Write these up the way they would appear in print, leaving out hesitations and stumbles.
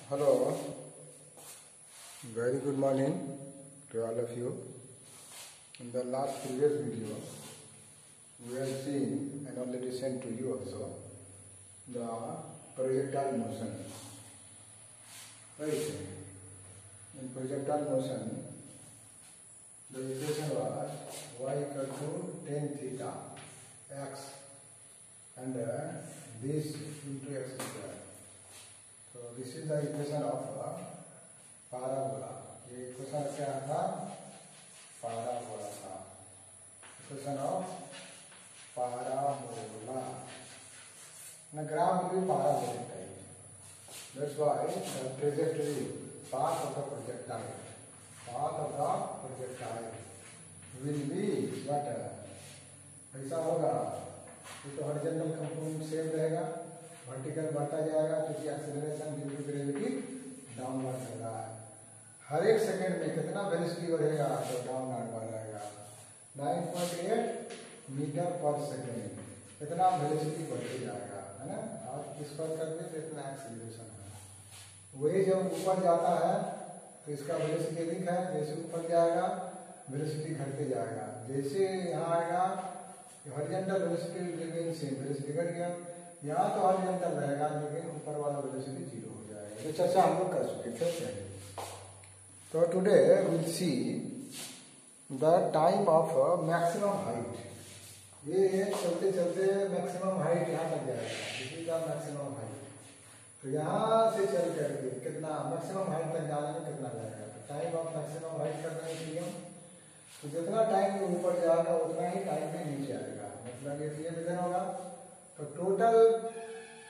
Hello, very good morning to all of you. In the last previous video, we have seen and already sent to you also the projectile motion. Right? In projectile motion, the equation was y equal to tan theta x and this into x square. So this is the equation of parabola. ये equation क्या था? parabola था. Equation of parabola. Now graph will be parabolic type. That's why the trajectory, path of the projectile will be what? ऐसा होगा. ये तो horizontal component same रहेगा. Vertical बढ़ता जाएगा क्योंकि acceleration due to gravity downward चल रहा है. हर एक सेकंड में कितना वेलोसिटी बढ़ेगा तो डाउनवर्ड बढ़ जाएगा. 9.8 मीटर पर सेकंड इतना वेलोसिटी बढ़ते जाएगा, है ना. और इस पर करके तो इतना एक्सेलरेशन है. वही जब ऊपर जाता है तो इसका वेलोसिटी अधिक है. जैसे ऊपर जाएगा वेलोसिटी घटते जाएगा. जैसे यहाँ आएगा horizontal velocity remain same, velocity घट गया. यहाँ तो हॉरिजॉन्टल रहेगा लेकिन ऊपर वाला वेलोसिटी जीरो हो जाएगा. तो चर्चा हम लोग कर चुके थे. तो today will see the time of maximum height. ये चलते चलते मैक्सिमम हाइट यहाँ तक जाएगा. This is the maximum height. तो यहाँ से चल करके कितना मैक्सिमम हाइट तक जाने में कितना जाएगा. तो टाइम ऑफ मैक्सिमम हाइट करना है. तो जितना टाइम में ऊपर जाएगा उतना ही टाइम में नीचे आएगा. मतलब ये क्लियर विजन होगा. तो टोटल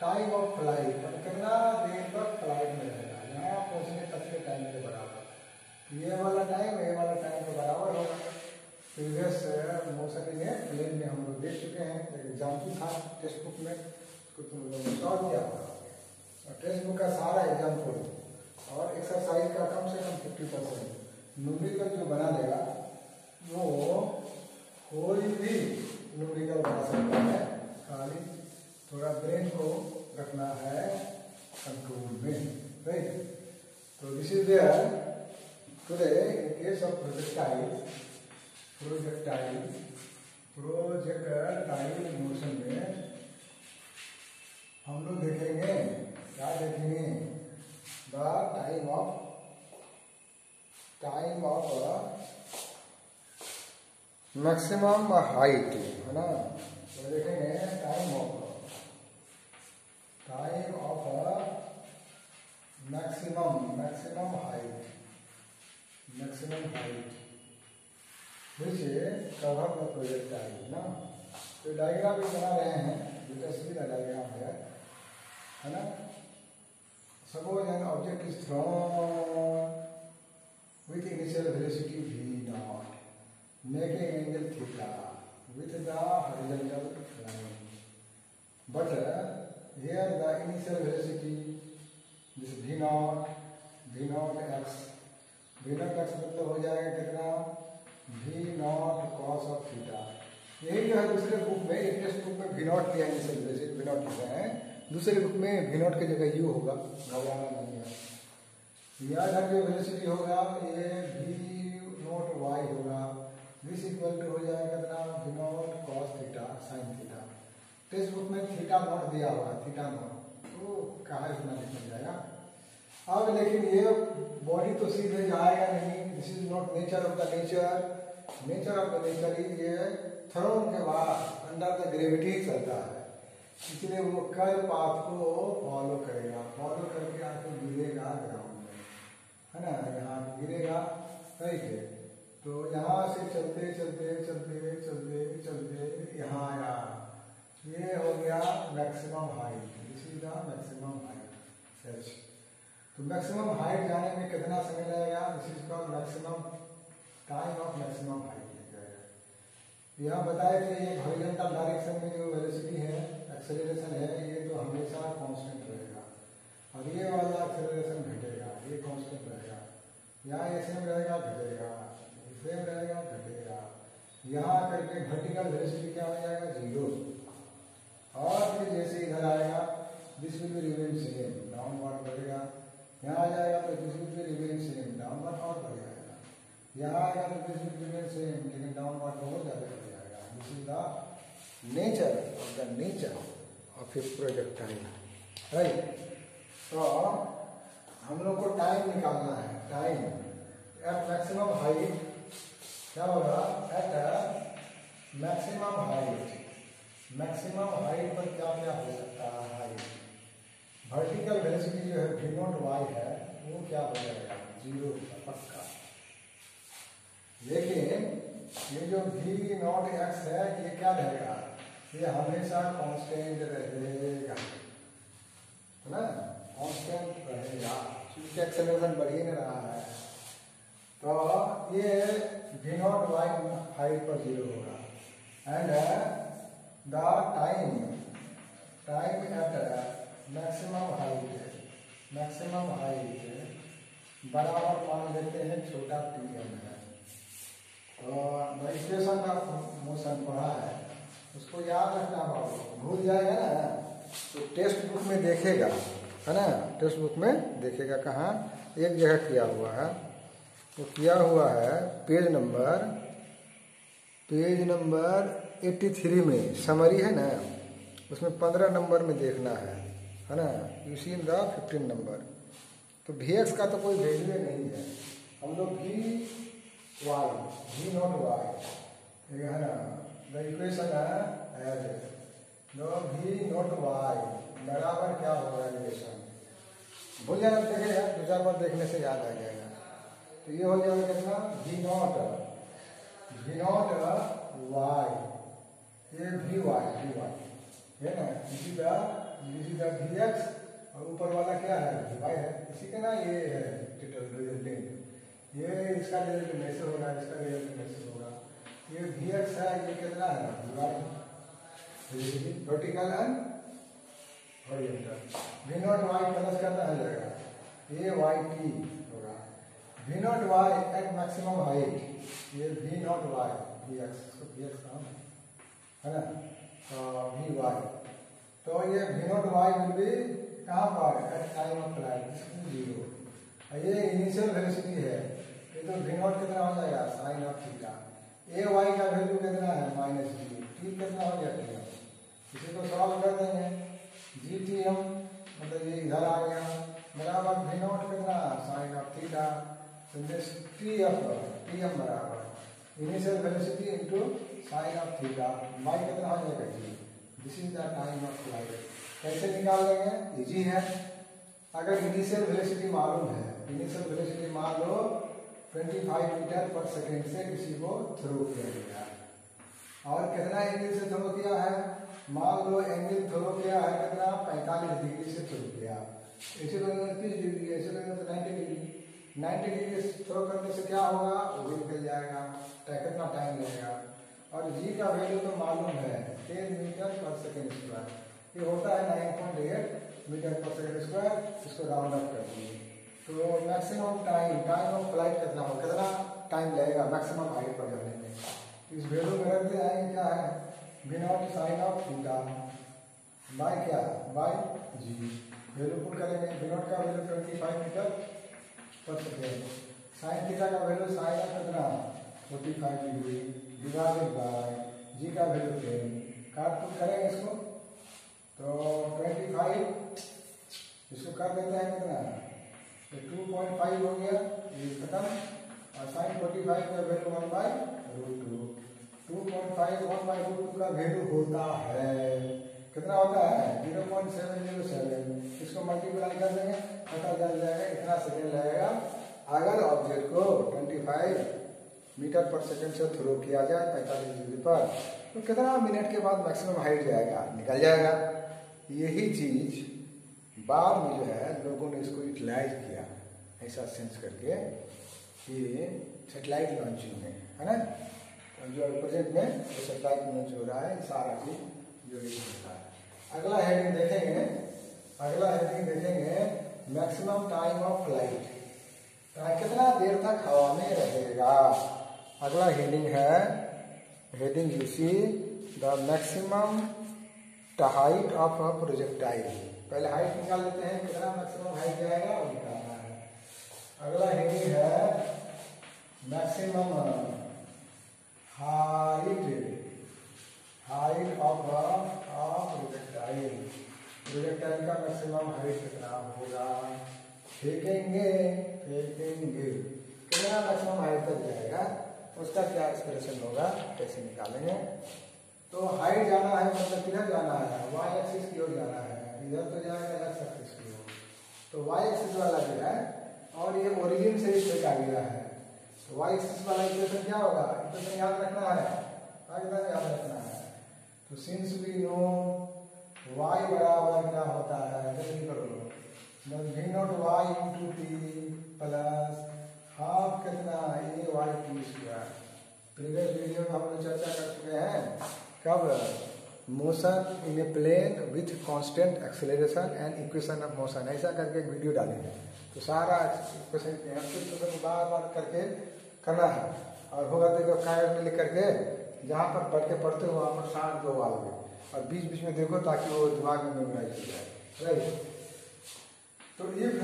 टाइम ऑफ फ्लाइट कितना देर तक फ्लाइट में रहेगा यहाँ पहुँचने तक के टाइम के बराबर. ये वाला टाइम के बराबर होगा. प्रीवियस मोशन में प्लेन में हम लोग देख चुके हैं. एग्जाम्पल था टेक्स्ट बुक में, उसको तुम लोगों ने सॉल्व किया होगा. और टेक्स्ट बुक का सारा एग्जाम्पल और एक्सरसाइज का कम से कम 50% न्यूमेरिकल जो बना देगा वो कोई भी न्यूमेरिकल बना सकता है. खाली थोड़ा ब्रेन को रखना है कंट्रोल में. राइट. तो this is there today in case of projectile motion में हम लोग देखेंगे. क्या देखेंगे? The time of maximum height, है ना. तो देखेंगे time of maximum height which cover the projectile, ना. तो डायग्राम भी बना रहे हैं. दिलचस्पी का डायग्राम है ना. Suppose an object is thrown with initial velocity v0 making angle theta with the horizontal line. But here the initial velocity this v0 x मतलब हो जाएगा कितना? v0 cos of theta. यही जो है दूसरे बुक में, एक टेक्स्ट बुक में v0 दिया इनिशियल वेलोसिटी v0 लिखा है. दूसरे बुक में v0 की जगह u होगा. घबराना नहीं है. यहाँ जो वेलोसिटी होगा ये v0 y होगा. दिस इक्वल टू हो जाएगा कितना? v0 cos theta sin theta. Text book में थीटा नॉट दिया हुआ, थीटा नॉट. तो कहाँ इतना लिखा जाएगा. अब लेकिन ये बॉडी तो सीधे जाएगा नहीं. This is not nature of the nature is ये थ्रोन के बाद अंडर द ग्रेविटी चलता है. इसलिए वो कर्व पाथ को फॉलो करेगा. फॉलो करके आके गिरेगा ग्राउंड में, है ना. यहाँ गिरेगा. राइट है. तो यहाँ से चलते यहाँ आया. ये हो गया maximum height. This is the maximum height H. तो मैक्सिमम हाइट जाने में कितना समय लगेगा? This is called maximum time of maximum height. यहाँ बताए थे ये हॉरिजॉन्टल डायरेक्शन में जो वेलोसिटी है, एक्सेलरेशन है, ये तो हमेशा कांस्टेंट रहेगा. और ये वाला एक्सेलरेशन घटेगा, ये कांस्टेंट रहेगा. यहाँ ये सेम रहेगा, घटेगा. सेम रहेगा, घटेगा. यहाँ करके वर्टिकल वेलोसिटी क्या हो जाएगा? 0. और फिर जैसे इधर आएगा this will be remain same. Downward बढ़ेगा. यहाँ आ जाएगा तो this will be remain same, downward और बढ़ जाएगा। यहाँ आएगा तो दिस विल रिमेन सेम, लेकिन डाउनवर्ड बहुत ज़्यादा बढ़ जाएगा। This is the nature of A projectile, right. तो हम लोग को टाइम निकालना है, टाइम एट मैक्सिमम हाइट क्या होगा, एट मैक्सिमम हाइट पर क्या क्या हो सकता है, हाइट वर्टिकल वेलोसिटी जो है v नॉट y है वो क्या हो जाएगा, 0 पक्का। लेकिन ये जो v नॉट x है ये क्या रहेगा, ये हमेशा कांस्टेंट रहेगा, है ना, कांस्टेंट रहेगा क्योंकि एक्सेलरेशन बढ़ ही नहीं रहा है। तो ये v नॉट y हाइट पर 0 होगा and the time at maximum height बराबर मान लेते हैं छोटा tm है। तो इक्वेशन का मोशन पढ़ा है उसको याद रखना, बाबू भूल जाएगा ना तो टेक्स्ट बुक में देखेगा, है ना, टेक्स्ट बुक में देखेगा कहाँ एक जगह किया हुआ है, वो किया हुआ है पेज नंबर 83 में समरी है ना, उसमें 15 नंबर में देखना है ना, you see in the 15 number. तो Vx का तो कोई वैल्यू नहीं है, हम लोग v नॉट y है ना, द इक्वेशन है एज v नॉट y बराबर क्या होगा, रिलेशन भूल जाना, देखेगा 2-4 बार देखने से याद आ जाएगा। तो ये हो जाएगा कितना, v नॉट y, ये vy है ना, इसी का Vx और ऊपर वाला क्या है, y है, इसी का ना ये है रिजल्टेंट, ये इसका रिजल्टेंट ऐसे होगा, इसका रिजल्टेंट ऐसे होगा। ये Vx है, ये कितना है, vertical and horizontal. v naught y plus करना आ जाएगा, ये yt होगा, v naught y at maximum height, ये v नॉट y Vx कहाँ है ना, vy। तो ये v naught y will be कहाँ पर, एट टाइम ऑफ फ्लाइट 0। ये इनिशियल वेलोसिटी है, ये तो v नॉट कितना हो जाएगा, sine of theta. A Y का वैल्यू कितना है, -g, t कितना हो गया, tm। इसी को सॉल्व कर देंगे, gtm मतलब ये इधर आ गया बराबर v नॉट कितना, साइन ऑफ थीटा, tm बराबर initial velocity into sine of theta, y कितना हो जाएगा, g। This is the time of flight. कैसे निकाल लेंगे, इजी है। अगर इनिशियल वेलोसिटी मालूम है, इनिशियल वेलोसिटी मान लो 25 मीटर पर सेकेंड से किसी को थ्रो किया गया और कितना एंगल से थ्रो किया है, मान लो एंगल थ्रो किया है कितना, 45 डिग्री से थ्रो किया, ऐसे तो 30 डिग्री, ऐसे तो 90 डिग्री। 90 डिग्री से थ्रो करने से क्या होगा, वो भी निकल जाएगा, कितना टाइम लगेगा। और g का वैल्यू तो मालूम है 10 मीटर पर सेकेंड स्क्वायर, ये होता है 9.8 मीटर पर सेकेंड स्क्वायर, इसको राउंड अप कर दीजिए। तो मैक्सिमम टाइम ऑफ फ्लाइट कितना हो, कितना टाइम लगेगा मैक्सिमम हाइट पर जाने में, इस वैल्यू में रख दे आएंगे, क्या है v naught sine of theta by क्या, बाय g। वैल्यू पुट करेंगे, v नॉट का वैल्यू 25 मीटर पर सेकेंड, साइन थीटा का वैल्यू साइन ऑफ कितना 45 डिग्री डिवाइडेड बाय g का वैल्यू 10, काट पुट करेंगे इसको तो 25 इसको कर देते हैं कितना, तो 2.5 हो गया, ये खत्म। और साइन 45 का वैल्यू 1/√2, 2.5 1/√2 का वैल्यू होता है कितना होता है 0.707, इसको मल्टीप्लाई कर देंगे पता चल जाएगा इतना सेकेंड लगेगा अगर ऑब्जेक्ट को 25 मीटर पर सेकेंड से थ्रो किया जाए 45 डिग्री पर, तो कितना मिनट के बाद मैक्सिमम हाइट जाएगा, निकल जाएगा। यही चीज बाद में जो है लोगों ने इसको यूटिलाइज किया ऐसा सेंस करके कि सेटेलाइट लॉन्चिंग में, है ना, जो प्रोजेक्ट में जो सेटेलाइट लॉन्च हो रहा है सारा चीज जो होता है। अगला हेडिंग देखेंगे मैक्सिमम टाइम ऑफ फ्लाइट, कितना देर तक हवा में रहेगा। अगला हेडिंग है, heading you see the maximum height of a projectile. पहले हाइट निकाल लेते हैं, कितना मैक्सिमम हाइट जाएगा वो निकालना है। अगला हेडिंग है maximum height of a projectile. Projectile का मैक्सिमम हाइट कितना होगा? फेंकेंगे कितना मैक्सिमम हाइट तक जाएगा, उसका क्या एक्सप्रेशन होगा, कैसे निकालेंगे? तो हाइट जाना है मतलब किधर जाना है? वाई एक्सिस की ओर जाना है। इधर तो जाएगा एक्स एक्सिस की ओर, तो वाई एक्सिस वाला जो है और ये ओरिजिन से फेंका गया है, तो वाई एक्सिस वाला इक्वेशन क्या होगा? इक्वेशन याद रखना है, आगे याद रखना है। तो सिंस वी नो वाई बराबर क्या होता है, जल्दी करो, V naught Y into T plus half कितना A Y T square. Previous video में हम लोग चर्चा कर चुके हैं, कब? Motion in a plane with constant acceleration and equation of motion, ऐसा करके एक वीडियो डालेंगे। तो सारा इक्वेशन बार बार करके करना है, और होगा तो कागज में लिख करके जहाँ पर पढ़ते हो वहाँ पर शांत दो आओगे, और बीच बीच में देखो ताकि वो दिमाग में मेमोराइज हो जाए, राइट? तो इफ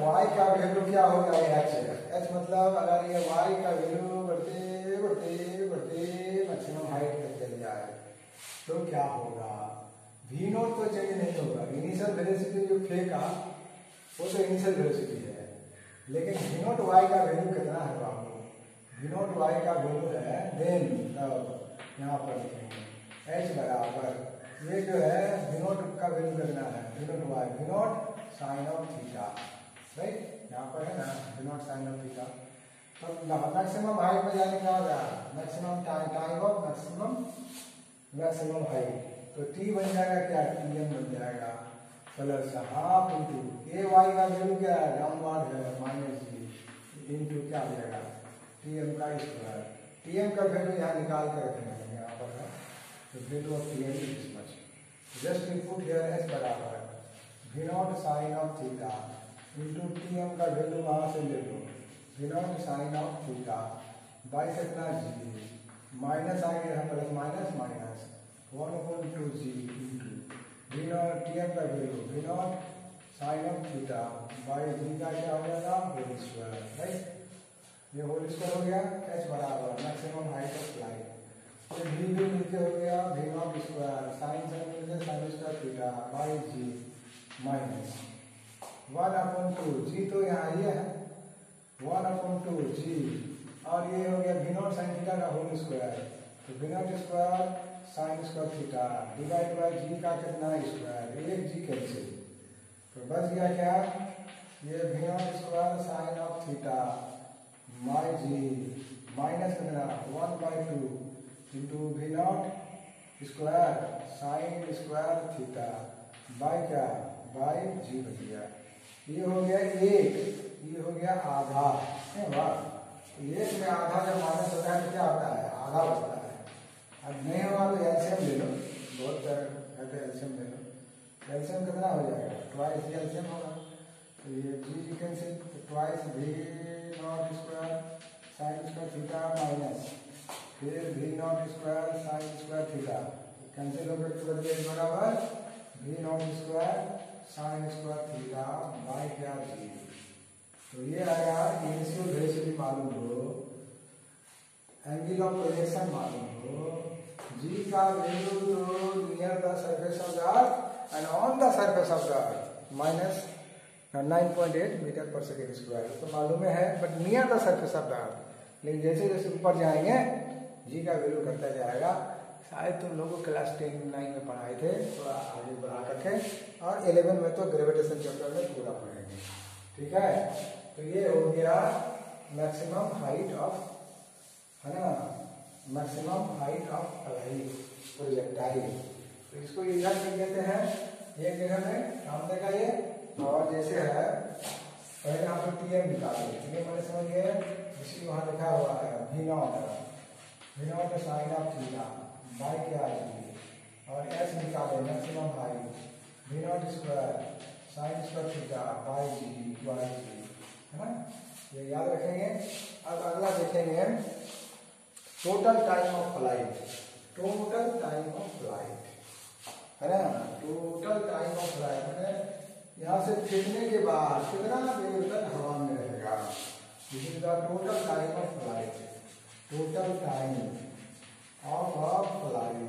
वाई का वैल्यू क्या होगा? एच मतलब अगर ये वाई का वैल्यू बढ़ते मैक्सिमम हाइट तक चल जाए तो क्या होगा? वी नोट तो चेंज नहीं होगा, इनिशियल वेलोसिटी जो फेंका वो तो इनिशियल वेलोसिटी है, लेकिन वी नोट वाई का वैल्यू कितना है बाबू? वी नोट वाई का वैल्यू है देन, तब यहाँ पर लिखेंगे एच बराबर ये जो है वी नोट का वैल्यू कितना है? V naught Y, V naught sine of theta, right? यहाँ पर है ना V naught sine of theta. तो मैक्सिमम हाइट में जाने का होगा maximum time of maximum height, तो टी बन जाएगा क्या? टी एम बन जाएगा plus half into A Y का वैल्यू क्या है? डाउनवर्ड है माइनस जी इंटू क्या हो जाएगा? टी एम का स्क्वायर। टी एम का वैल्यू यहाँ निकाल कर रखेंगे, यहाँ पर है तो value of T M is much, just input here H बराबर V naught sine of theta into T M का वैल्यू वहाँ से ले लो, V naught sine of theta by कितना जी, माइनस आ गया plus minus 1/2 G into V naught T M का value V naught sine of theta by G का क्या हो जाएगा? Whole square, right? ये होल स्क्वायर हो गया। एच बराबर मैक्सिमम हाइट ऑफ लाइट, तो वी भी मिलके हो गया वी नॉट स्क्वायर साइन से मिलके sine square theta by G minus 1/2 G, तो यहाँ ये है 1/2 जी, और ये हो गया वी नॉट साइन थीटा का होल स्क्वायर, तो V naught square sine square theta divide by G का कितना स्क्वायर, एक जी कैंसिल, तो बच गया क्या? ये V naught square sine of theta by G minus कितना 1/2 into V naught square sine square theta by क्या? बाई जी बच गया। ये हो गया एक, ये हो गया आधा है बात। एक में आधा जब माइनस होता है तो क्या होता है? आधा बचता है। अब नहीं होगा तो एलसीएम ले लो, बहुत कहते एलसीएम ले लो, एलसीएम कितना हो जाएगा? ट्वाइस एलसीएम होगा, तो ये जी कैंसिल, तो twice V naught square sine square theta minus फिर V naught square sine square theta cancel हो गया, बराबर V naught square sine square theta by क्या जी। तो ये आया इनिशियल वेलोसिटी मालूम हो, एंगल ऑफ प्रोजेक्शन मालूम हो, जी का वैल्यू तो near the surface of the earth and on the surface of the earth minus 9.8 meter पर सेकेंड स्क्वायर, तो मालूम है but near the surface of the earth. लेकिन जैसे जैसे ऊपर जाएंगे जी का वैल्यू करता जाएगा। शायद तुम लोगों क्लास 10-9 में पढ़ाए थे, थोड़ा आगे बढ़ा करके, और 11 में तो ग्रेविटेशन चैप्टर में पूरा पढ़ेंगे, ठीक है? तो ये हो गया मैक्सिमम हाइट ऑफ, है ना, मैक्सिमम हाइट ऑफ प्रोजेक्टाइल। तो इसको इधर लिख देते हैं एक जगह में, सामने का ये, और जैसे है पहले यहाँ पर टी एम निकालेंगे, ठीक है? मैंने समझ गया, इसी वहाँ लिखा हुआ है V naught sine of theta by क्या जी, और एस निकाले maximum height V naught square sine square theta by G, है ना? ये याद रखेंगे। अब अगला देखेंगे total time of flight. Total time of flight है ना। टोटल टाइम ऑफ फ्लाइट में यहाँ से फेंकने के बाद कितना देर तक हवा में रहेगा, this is the total time of flight, total time of a flight.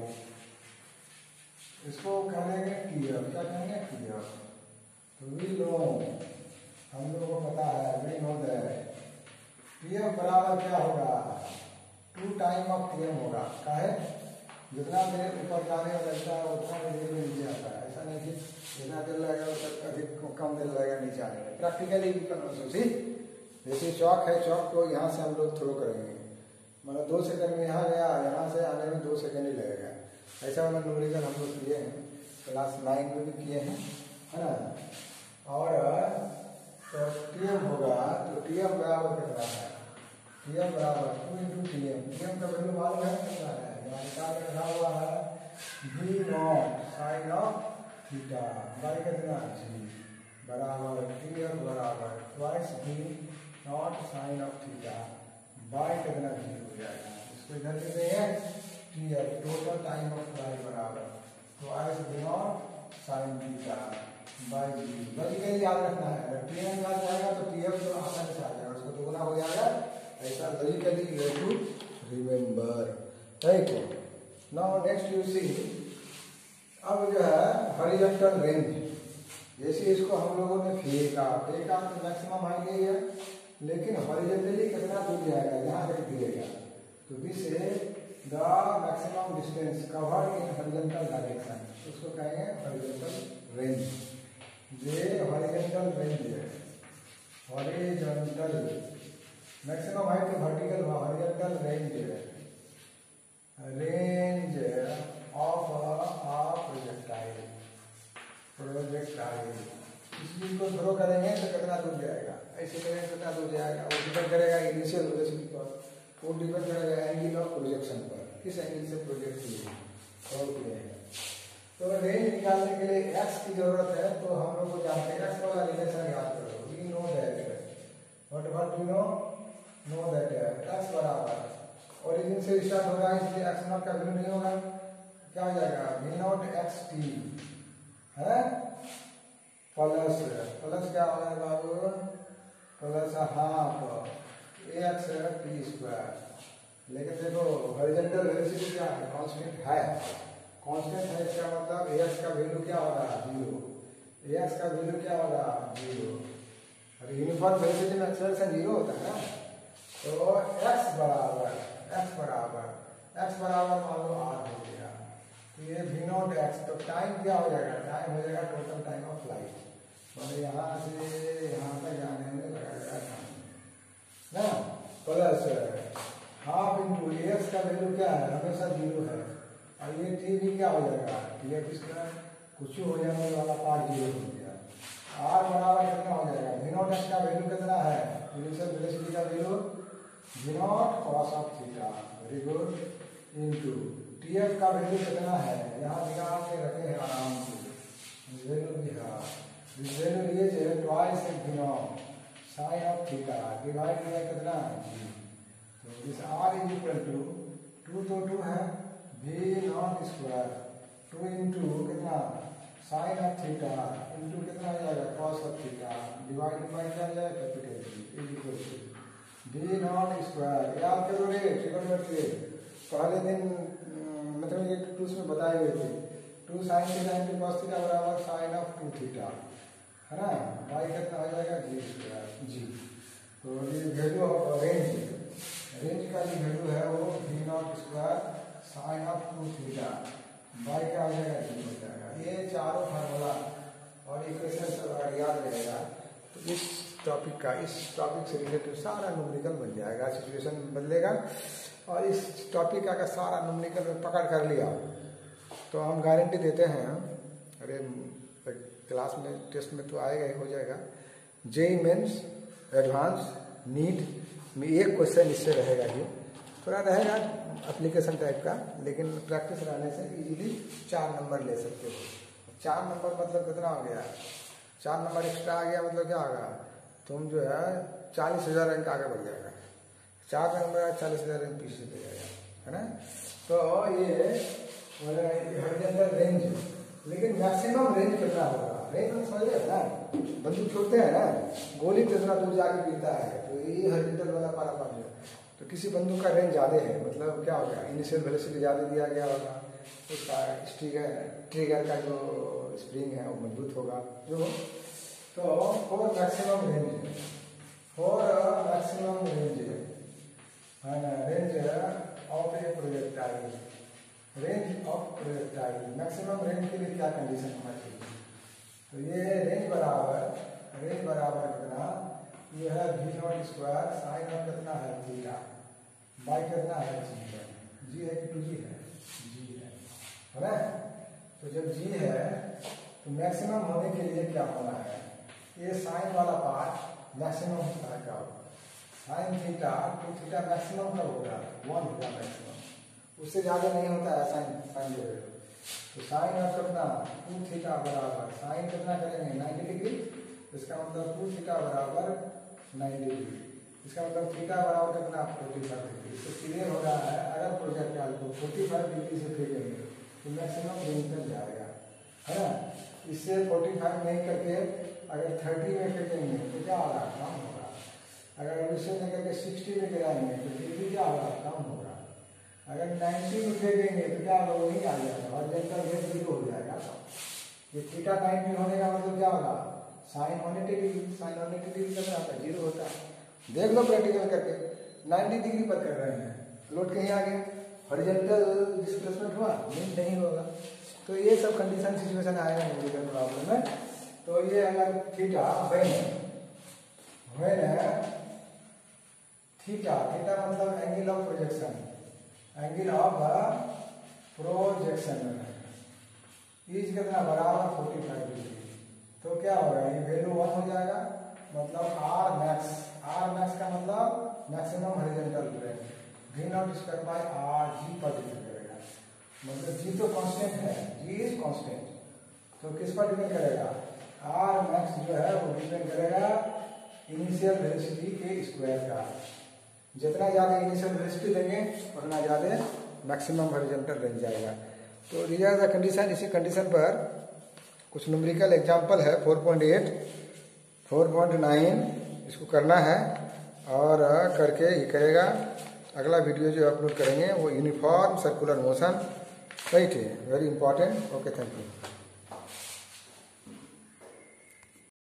इसको कहेंगे टीएफ, क्या कहेंगे टीएफ। तो वी नो, हम लोगों को पता है, वी नो दैट टीएफ बराबर क्या होगा, 2 टाइम ऑफ टीएम होगा। क्या है, जितना देर ऊपर जाने में लगता है उतना देर में नीचे आता है। ऐसा नहीं कि जितना देर लगेगा उतना अधिक कम देर लगेगा नीचे आने में। प्रैक्टिकली सोची, जैसे चौक है, चौक को यहाँ से हम लोग थ्रो करेंगे, मतलब 2 सेकंड में यहाँ गया, यहाँ से आने में 2 सेकंड ही लगेगा। ऐसा वाला न्यूमेरिकल हम लोग किए हैं, क्लास 9 में भी किए हैं, है ना। और तो टीएम होगा, तो टीएम बराबर कितना है, टीएम बराबर 2 इंटू टीएम। टीएम का वैल्यू मालूम है कितना है, यहाँ निकाल के रखा हुआ है, V naught sine of theta by कितना जी बराबर टीएम बराबर twice V naught sine of theta by कितना जी हो जाएगा। इसको इधर देते हैं TF, total time of flight बराबर twice V naught sine theta by G. Logically याद रखना है, अगर टीएम याद जाएगा तो टीएफ तो आसानी से आ जाएगा, उसको दोगुना हो जाएगा। ऐसा logically you have to remember, right. Now next you see, अब जो है हॉरिजॉन्टल रेंज, जैसे इसको हम लोगों ने फेंका तो मैक्सिमम हाइट है, लेकिन हॉरिजॉन्टली कितना दूर जाएगा, यहाँ तक गिरेगा। तो this is the maximum distance covered in horizontal direction, उसको कहेंगे हॉरिजॉन्टल रेंज। ये हॉरिजॉन्टल रेंज है, हॉरिजॉन्टल मैक्सिमम हाइट तो वर्टिकल हुआ, हॉरिजॉन्टल रेंज है, रेंज ऑफ प्रोजेक्टाइल, प्रोजेक्टाइल। इस चीज को थ्रो करेंगे तो कितना दूर जाएगा, ऐसे करेंगे कितना दूर जाएगा, वो डिपेंड करेगा इनिशियल वेलोसिटी पर, वो डिपेंड करेगा एंगल ऑफ प्रोजेक्शन पर, किस एंगल से प्रोजेक्ट किए हैं। तो रेंज निकालने के लिए एक्स की जरूरत है, तो हम लोग को जानते हैं एक्स वाला रिलेशन याद करो, we know that what we know that X बराबर ओरिजिन से स्टार्ट होगा, इसलिए एक्स नॉट का वैल्यू नहीं होगा, क्या हो जाएगा वी नॉट एक्स टी है प्लस क्या हो जाएगा बाबू, plus half X T square. लेकिन देखो हॉरिजॉन्टल वेलोसिटी क्या है, कांस्टेंट है, कांस्टेंट है, इसका मतलब एक्स का वैल्यू क्या होगा 0, एक्स का वैल्यू क्या होगा 0, और यूनिफॉर्म वेलोसिटी में एक्सेलरेशन 0 होता है ना। तो एक्स बराबर मान लो r हो गया, तो ये v नॉट एक्स, तो टाइम क्या हो जाएगा, टाइम हो जाएगा टोटल टाइम ऑफ फ्लाइट, मतलब यहाँ से यहाँ तक जाने में लगेगा टाइम ना, प्लस हाफ इंटू एक्स का वैल्यू क्या है हमेशा 0 है, और ये टी भी क्या हो जाएगा टीएफ स्क्वायर, कुछ हो जाने वाला पार्ट 0 हो गया। r बराबर कितना हो जाएगा, v नॉट एक्स का वैल्यू कितना है, इनिशियल वेलोसिटी का value v not cos of theta, very good, into TF का वैल्यू कितना है, यहाँ निकाल के रखे हैं आराम से, वैल्यू लिखा, वैल्यू लिए twice v naught sine of theta divide किया कितना g, तो this r is equal to 2 तो 2 है v नॉट स्क्वायर 2 इंटू कितना साइन ऑफ थीटा इंटू कितना आ जाएगा cos of theta divide by क्या जाएगा capital G is equal to v naught square. याद करो रे ट्रिग्नोमेट्री पहले दिन मतलब ये टूल्स में बताए गए थे, 2 sin theta into cos theta बराबर साइन ऑफ 2 थीटा है ना, y कितना आ जाएगा g स्क्वायर g। तो ये वैल्यू ऑफ रेंज का जो वैल्यू है वो v naught square sine of 2 theta y क्या आ जाएगा g हो जाएगा। ये चारों फार्मूला और इक्वेशन सब अगर याद रहेगा तो इस टॉपिक से रिलेटेड सारा न्यूमेरिकल बन जाएगा, सिचुएशन बदलेगा, और इस टॉपिक का सारा न्यूमेरिकल में पकड़ कर लिया तो हम गारंटी देते हैं, अरे क्लास में टेस्ट में तो आएगा ही, हो जाएगा। जेईई मेंस एडवांस नीट में एक क्वेश्चन इससे रहेगा ही, थोड़ा रहेगा एप्लीकेशन टाइप का, लेकिन प्रैक्टिस रहने से इजीली 4 नंबर ले सकते हो। 4 नंबर मतलब कितना हो गया, 4 नंबर एक्स्ट्रा आ गया मतलब क्या होगा, तुम जो है 40,000 रैंक आगे बढ़ जाएगा, 4 नंबर 40,000 रैंक पीछे ले जाएगा, है ना। तो ये हॉरिजॉन्टल रेंज लेकिन मैक्सिमम रेंज कितना होगा? रेंज हम समझ रहे हैं ना, बंदूक छोड़ते हैं ना, गोली कितना दूर जाके गिरता है, तो ये हॉरिजॉन्टल वाला पारा पानी है। तो किसी बंदूक का रेंज ज़्यादा है, मतलब क्या होगा, इनिशियल वेलोसिटी ज़्यादा दिया गया होगा, उसका ट्रिगर का जो स्प्रिंग है वो मजबूत होगा जो। तो for maximum range, for maximum range है ना, range of A projectile, range of projectile, maximum range के लिए क्या कंडीशन होना चाहिए? तो ये रेंज बराबर कितना, ये है V0 स्क्वायर साइन ऑफ कितना है थीटा बाई कितना है जी है कि 2G है? जी है ना। तो जब G है तो मैक्सिमम होने के लिए क्या होना है, ये साइन वाला पार्ट मैक्सिमम होता है, क्या होगा साइन थीटा, तो थीटा मैक्सिमम कब होगा? 1 होगा मैक्सिमम, उससे ज़्यादा नहीं होता है साइन जो है। तो साइन ऑफ कितना 2 थीटा बराबर साइन कितना करेंगे 90 डिग्री, इसका मतलब 2 थीटा बराबर 90 डिग्री, इसका मतलब थीटा बराबर कितना 45 डिग्री। इससे क्लियर हो रहा है अगर प्रोजेक्टाइल को 45 डिग्री से फेंकेंगे तो मैक्सिमम रेंज तक जाएगा, है ना। इससे 45 नहीं करके अगर 30 में फेंकेंगे तो क्या होगा? कम होगा। अगर इससे नहीं करके 60 में गिराएंगे तो फिर भी क्या होगा? कम होगा। अगर 90 में फेंकेंगे तो क्या होगा? वही आ जाएगा, हॉरिजॉन्टल रेंज 0 हो जाएगा। ये थीटा 90 होने का मतलब क्या होगा? साइन 180 डिग्री, साइन 180 डिग्री कितना आता है? 0 होता है। देख लो प्रैक्टिकल करके, 90 डिग्री पर कर रहे हैं, लोड कहीं आ गया, हॉरिजॉन्टल डिस्प्लेसमेंट हुआ नहीं होगा। तो ये सब कंडीशन सिचुएशन आएगा न्यूमेरिकल प्रॉब्लम में। तो ये अगर थीटा व्हेन है थीटा मतलब angle of projection, angle of projection is कितना बराबर 45 डिग्री, तो क्या होगा? ये वैल्यू 1 हो जाएगा, मतलब आर मैक्स का मतलब maximum horizontal range, V0 square by R G पर डिपेंड करेगा, मतलब जी तो कांस्टेंट है, जी इज कांस्टेंट, तो किस पर डिपेंड करेगा? आर मैक्स जो है वो डिपेंड करेगा इनिशियल वेलोसिटी के स्क्वायर का। जितना ज़्यादा इनिशियल वेलोसिटी देंगे उतना ज़्यादा मैक्सिमम हॉरिजॉन्टल रेंज जाएगा। तो दिस आर द कंडीशन। इसी कंडीशन पर कुछ न्यूमेरिकल एग्जांपल है 4.8, 4.9, इसको करना है और करके ये करेगा। अगला वीडियो जो अपलोड करेंगे वो यूनिफॉर्म सर्कुलर मोशन, राइट है, very important. Okay, thank you.